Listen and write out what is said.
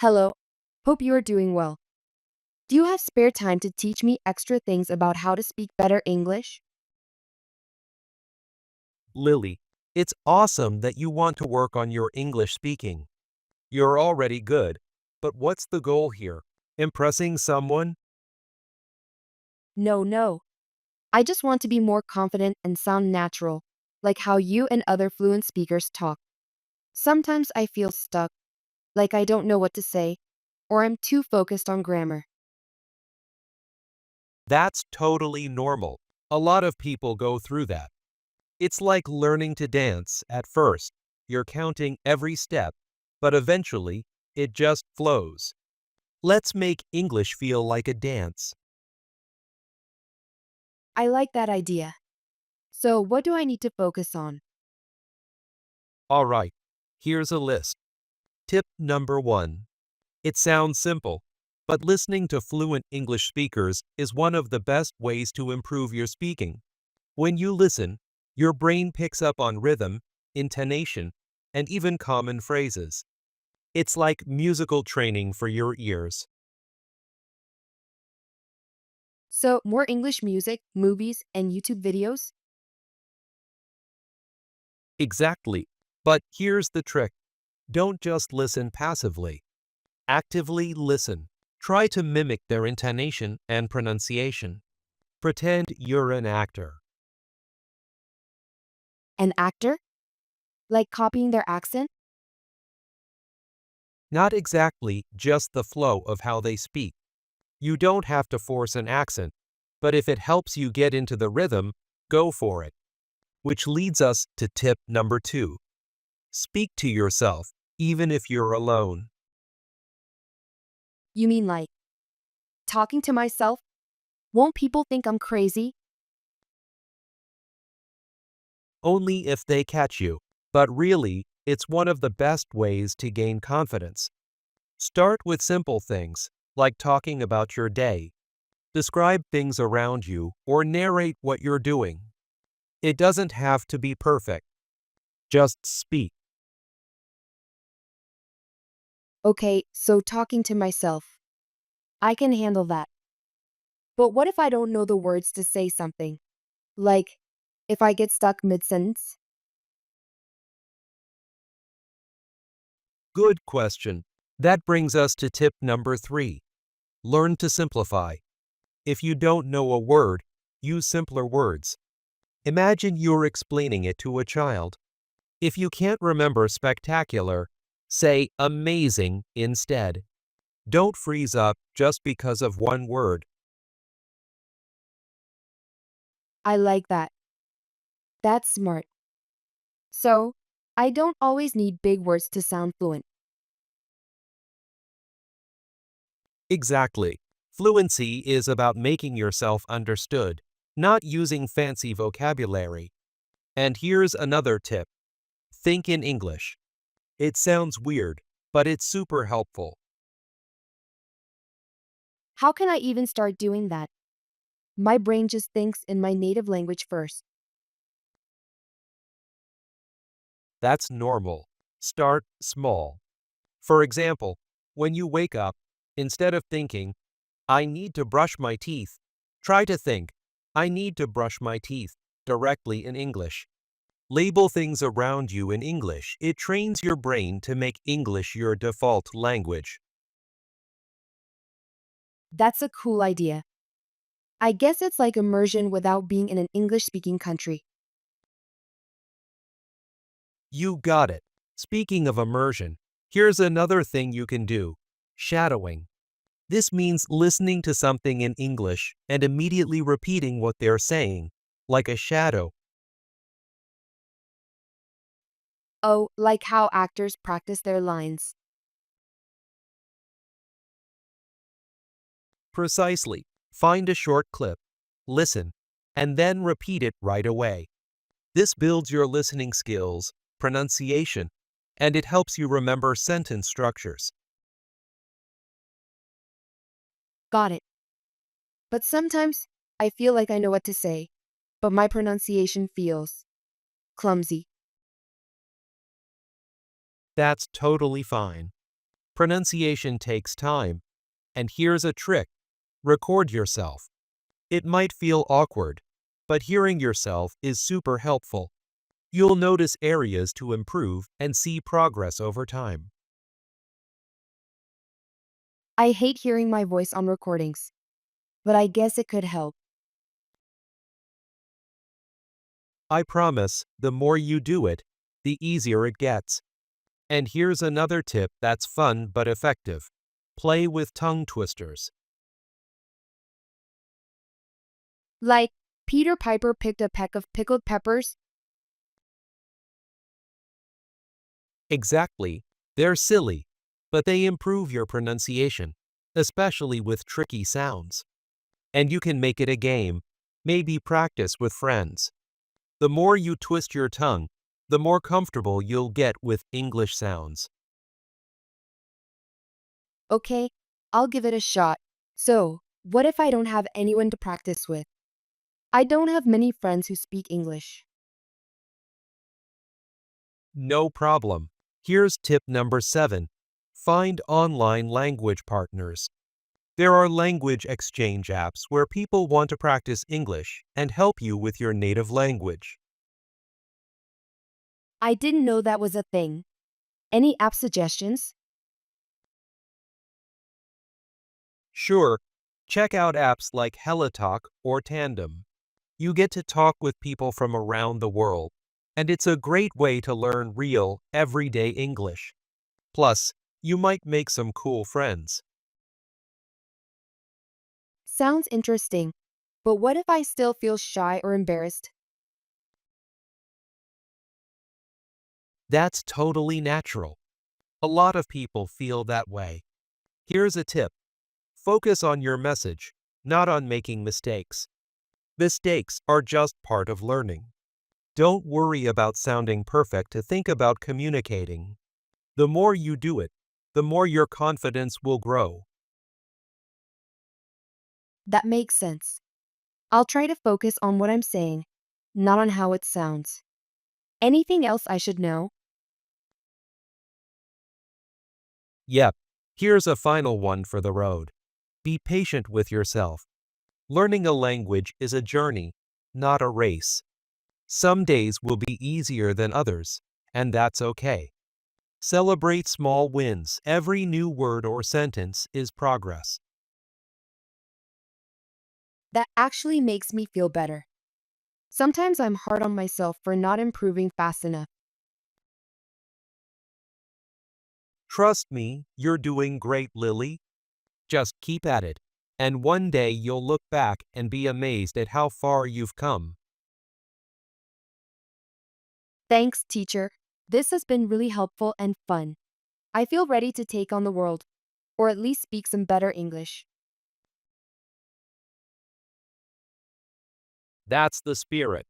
Hello, hope you are doing well. Do you have spare time to teach me extra things about how to speak better English? Lily, it's awesome that you want to work on your English speaking. You're already good, but what's the goal here? Impressing someone? No. I just want to be more confident and sound natural, like how you and other fluent speakers talk. Sometimes I feel stuck, like I don't know what to say, or I'm too focused on grammar. That's totally normal. A lot of people go through that. It's like learning to dance at first. You're counting every step, but eventually, it just flows. Let's make English feel like a dance. I like that idea. So, what do I need to focus on? All right, here's a list. Tip number 1. It sounds simple, but listening to fluent English speakers is one of the best ways to improve your speaking. When you listen, your brain picks up on rhythm, intonation, and even common phrases. It's like musical training for your ears. So, more English music, movies, and YouTube videos? Exactly. But here's the trick. Don't just listen passively. Actively listen. Try to mimic their intonation and pronunciation. Pretend you're an actor. An actor? Like copying their accent? Not exactly just the flow of how they speak. You don't have to force an accent, but if it helps you get into the rhythm, go for it. Which leads us to tip number 2. Speak to yourself, even if you're alone. You mean like talking to myself? Won't people think I'm crazy? Only if they catch you. But really, it's one of the best ways to gain confidence. Start with simple things, like talking about your day. Describe things around you or narrate what you're doing. It doesn't have to be perfect. Just speak. Okay, so talking to myself. I can handle that. But what if I don't know the words to say something? Like, if I get stuck mid sentence? Good question. That brings us to tip number 3. Learn to simplify. If you don't know a word, use simpler words. Imagine you're explaining it to a child. If you can't remember spectacular, say amazing instead. Don't freeze up just because of one word. I like that. That's smart. So, I don't always need big words to sound fluent. Exactly. Fluency is about making yourself understood, not using fancy vocabulary. And here's another tip. Think in English. It sounds weird, but it's super helpful. How can I even start doing that? My brain just thinks in my native language first. That's normal. Start small. For example, when you wake up, instead of thinking, I need to brush my teeth, try to think, I need to brush my teeth directly in English. Label things around you in English. It trains your brain to make English your default language. That's a cool idea. I guess it's like immersion without being in an English speaking country. You got it. Speaking of immersion, here's another thing you can do. Shadowing. This means listening to something in English and immediately repeating what they're saying, like a shadow. Oh, like how actors practice their lines. Precisely. Find a short clip, listen, and then repeat it right away. This builds your listening skills, pronunciation, and it helps you remember sentence structures. Got it. But sometimes I feel like I know what to say, but my pronunciation feels clumsy. That's totally fine. Pronunciation takes time, and here's a trick. Record yourself. It might feel awkward, but hearing yourself is super helpful. You'll notice areas to improve and see progress over time. I hate hearing my voice on recordings, but I guess it could help. I promise, the more you do it, the easier it gets. And here's another tip that's fun but effective. Play with tongue twisters. Like, Peter Piper picked a peck of pickled peppers. Exactly. They're silly, but they improve your pronunciation, especially with tricky sounds. And you can make it a game, maybe practice with friends. The more you twist your tongue, the more comfortable you'll get with English sounds. Okay, I'll give it a shot. So, what if I don't have anyone to practice with? I don't have many friends who speak English. No problem. Here's tip number 7. Find online language partners. There are language exchange apps where people want to practice English and help you with your native language. I didn't know that was a thing. Any app suggestions? Sure, check out apps like HelloTalk or Tandem. You get to talk with people from around the world, and it's a great way to learn real, everyday English. Plus, you might make some cool friends. Sounds interesting. But what if I still feel shy or embarrassed? That's totally natural. A lot of people feel that way. Here's a tip. Focus on your message, not on making mistakes. Mistakes are just part of learning. Don't worry about sounding perfect to think about communicating. The more you do it, the more your confidence will grow. That makes sense. I'll try to focus on what I'm saying, not on how it sounds. Anything else I should know? Yep, here's a final one for the road. Be patient with yourself. Learning a language is a journey, not a race. Some days will be easier than others, and that's okay. Celebrate small wins. Every new word or sentence is progress. That actually makes me feel better. Sometimes I'm hard on myself for not improving fast enough. Trust me, you're doing great, Lily. Just keep at it, and one day you'll look back and be amazed at how far you've come. Thanks, teacher. This has been really helpful and fun. I feel ready to take on the world, or at least speak some better English. That's the spirit.